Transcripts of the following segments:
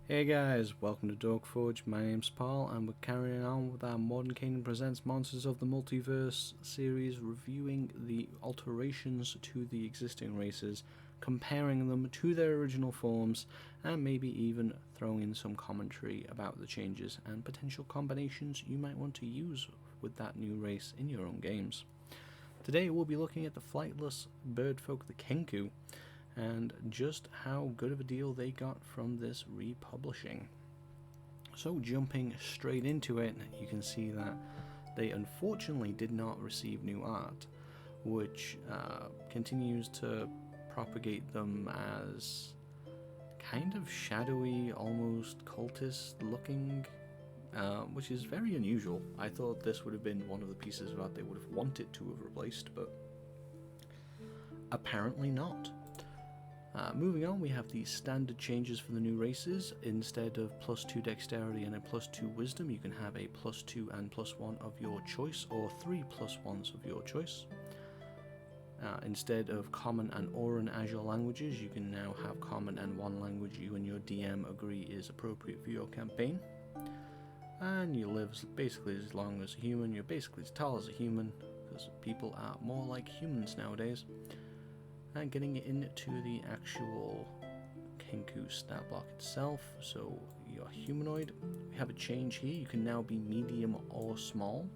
Hey guys, welcome to Dogforge. My name's Paul, and we're carrying on with our Mordenkainen Presents Monsters of the Multiverse series, reviewing the alterations to the existing races, comparing them to their original forms, and maybe even throwing in some commentary about the changes and potential combinations you might want to use with that new race in your own games. Today we'll be looking at the flightless birdfolk, the Kenku, and just how good of a deal they got from this republishing. So jumping straight into it, you can see that they unfortunately did not receive new art, which continues to propagate them as kind of shadowy, almost cultist looking, which is very unusual. I thought this would have been one of the pieces that they would have wanted to have replaced, but apparently not. Moving on, we have the standard changes for the new races. Instead of +2 dexterity and a +2 wisdom, you can have a +2 and +1 of your choice, or 3 +1s of your choice. Instead of common and Auran as your languages, you can now have common and one language you and your DM agree is appropriate for your campaign. And you live basically as long as a human. You're basically as tall as a human, because people are more like humans nowadays. And getting into the actual Kenku stat block itself, so you're humanoid. We have a change here. You can now be medium or small.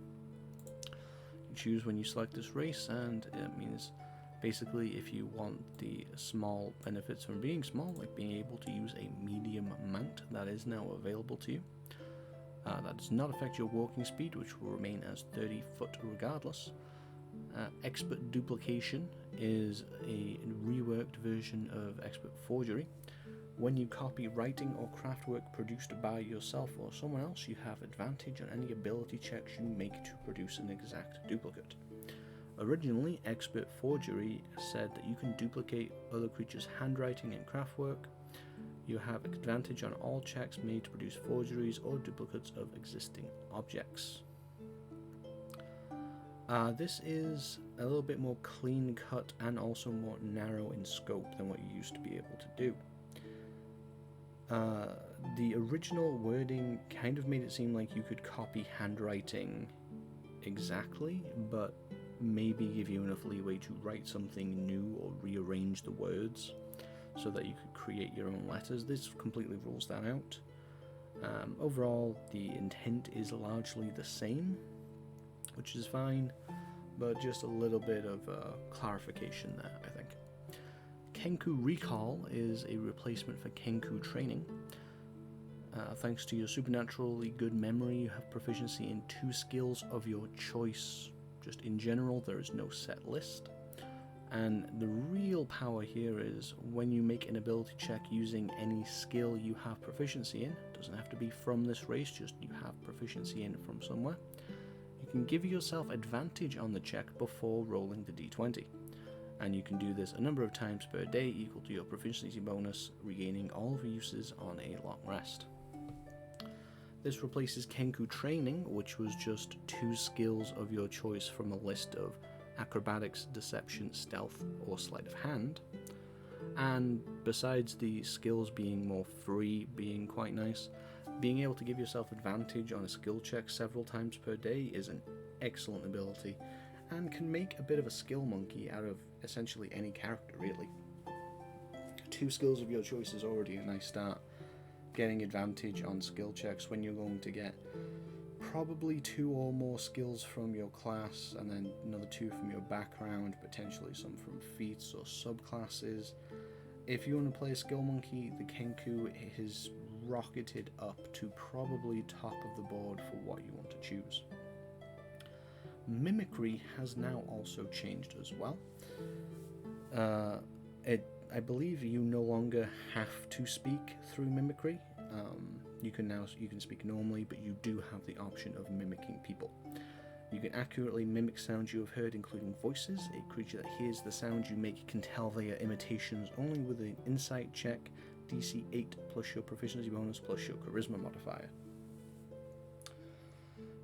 You choose when you select this race, and it means basically if you want the small benefits from being small, like being able to use a medium mount, that is now available to you. That does not affect your walking speed, which will remain as 30 foot regardless. Expert Duplication is a reworked version of Expert Forgery. When you copy writing or craft work produced by yourself or someone else, you have advantage on any ability checks you make to produce an exact duplicate. Originally, Expert Forgery said that you can duplicate other creatures' handwriting and craft work. You have advantage on all checks made to produce forgeries or duplicates of existing objects. This is a little bit more clean cut and also more narrow in scope than what you used to be able to do. The original wording kind of made it seem like you could copy handwriting exactly, but maybe give you enough leeway to write something new or rearrange the words so that you could create your own letters. This completely rules that out. Overall, the intent is largely the same, which is fine, but just a little bit of clarification there, I think. Kenku Recall is a replacement for Kenku Training. Thanks to your supernaturally good memory, you have proficiency in 2 skills of your choice. Just in general, there is no set list. And the real power here is when you make an ability check using any skill you have proficiency in, it doesn't have to be from this race, just you have proficiency in it from somewhere, you can give yourself advantage on the check before rolling the d20. And you can do this a number of times per day equal to your proficiency bonus, regaining all of your uses on a long rest. This replaces Kenku Training, which was just 2 skills of your choice from a list of acrobatics, deception, stealth, or sleight of hand. And besides the skills being more free, being quite nice, being able to give yourself advantage on a skill check several times per day is an excellent ability, and can make a bit of a skill monkey out of essentially any character, really. 2 skills of your choice is already a nice start. Getting advantage on skill checks when you're going to get probably 2 or more skills from your class, and then another 2 from your background, potentially some from feats or subclasses. If you want to play a skill monkey, the Kenku is rocketed up to probably top of the board for what you want to choose. Mimicry has now also changed as well. I believe you no longer have to speak through Mimicry. You can speak normally, but you do have the option of mimicking people. You can accurately mimic sounds you have heard, including voices. A creature that hears the sounds you make can tell they are imitations only with an insight check, DC 8 plus your proficiency bonus plus your charisma modifier.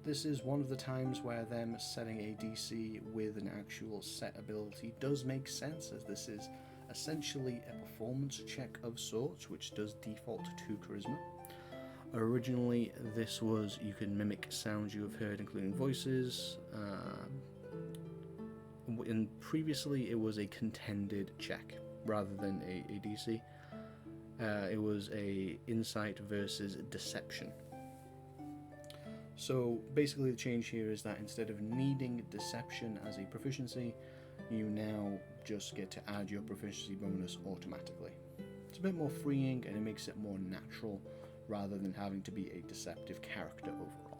This is one of the times where them setting a DC with an actual set ability does make sense, as this is essentially a performance check of sorts, which does default to charisma. Originally, this was you can mimic sounds you have heard, including voices. And previously, it was a contended check rather than a DC. It was a insight versus deception. So basically, the change here is that instead of needing deception as a proficiency, you now just get to add your proficiency bonus automatically. It's a bit more freeing and it makes it more natural rather than having to be a deceptive character overall.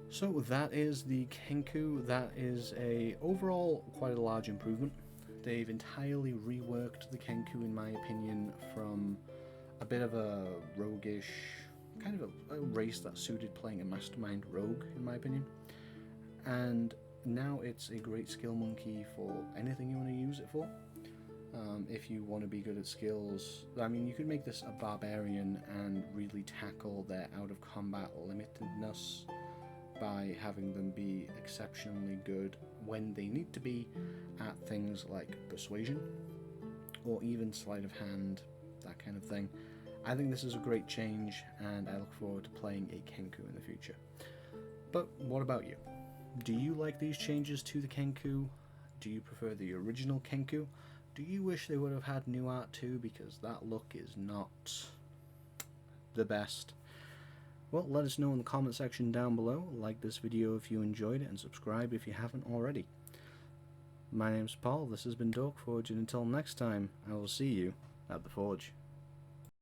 So that is the Kenku. That is overall quite a large improvement. They've entirely reworked the Kenku, in my opinion, from a bit of a roguish, kind of a race that suited playing a mastermind rogue, in my opinion. And now it's a great skill monkey for anything you want to use it for. If you want to be good at skills, I mean, you could make this a barbarian and really tackle their out-of-combat limitedness by having them be exceptionally good when they need to be at things like persuasion or even sleight of hand, that kind of thing. I think this is a great change and I look forward to playing a Kenku in the future. But what about you? Do you like these changes to the Kenku? Do you prefer the original Kenku? Do you wish they would have had new art too, because that look is not the best? Well, let us know in the comment section down below. Like this video if you enjoyed it, and subscribe if you haven't already. My name's Paul, this has been Dork Forge, and until next time, I will see you at the Forge.